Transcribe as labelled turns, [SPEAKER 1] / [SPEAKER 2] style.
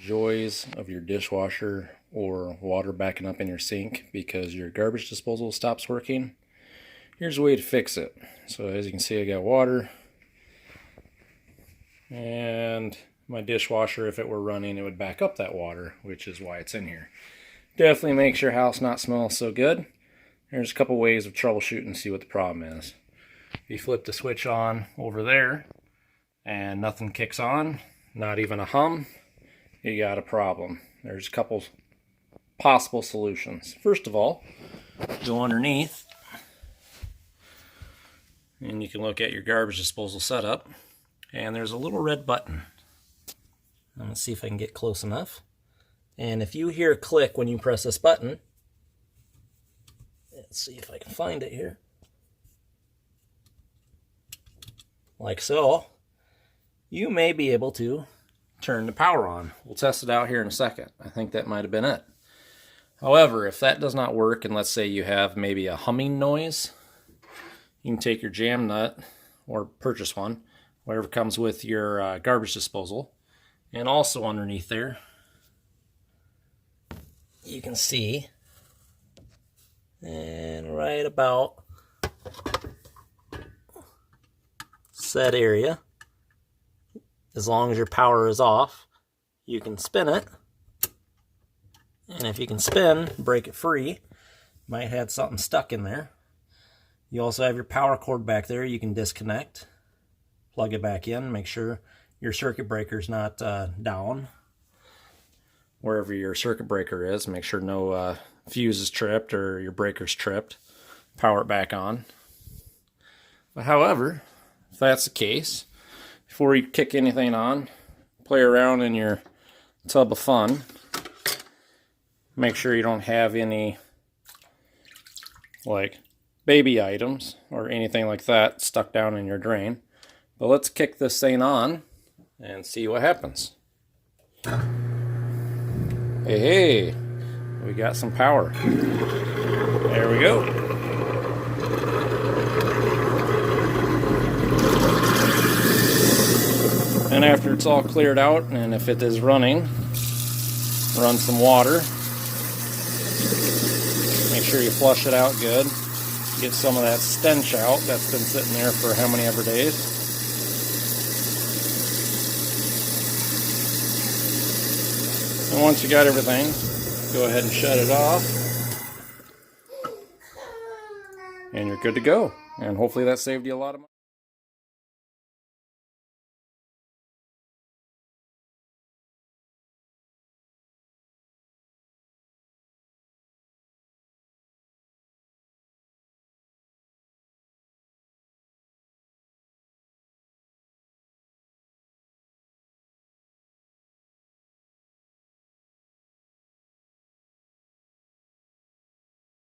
[SPEAKER 1] joys of your dishwasher or water backing up in your sink because your garbage disposal stops working, here's a way to fix it. So as you can see, I got water, and my dishwasher, if it were running, it would back up that water, which is why it's in here. Definitely makes your house not smell so good. There's a couple ways of troubleshooting to see what the problem is. If you flip the switch on over there and nothing kicks on, not even a hum, you got a problem. There's a couple possible solutions. First of all, go underneath and you can look at your garbage disposal setup, and there's a little red button. I'm going to see if I can get close enough. And if you hear a click when you press this button, let's see if I can find it here. Like so, you may be able to turn the power on. We'll test it out here in a second. I think that might have been it. However, if that does not work, and let's say you have maybe a humming noise, you can take your jam nut, or purchase one, whatever comes with your garbage disposal, and also underneath there, you can see, and right about that area, as long as your power is off, you can spin it. And if you can spin, break it free. Might have something stuck in there. You also have your power cord back there. You can disconnect, plug it back in, make sure your circuit breaker's not down. Wherever your circuit breaker is, make sure no fuse is tripped or your breaker's tripped. Power it back on. But however, if that's the case, before you kick anything on, play around in your tub of fun. Make sure you don't have any like baby items or anything like that stuck down in your drain. But let's kick this thing on and see what happens. Hey, we got some power. There we go. And after it's all cleared out, and if it is running, run some water. Make sure you flush it out good. Get some of that stench out that's been sitting there for how many ever days. And once you got everything, go ahead and shut it off. And you're good to go. And hopefully that saved you a lot of money.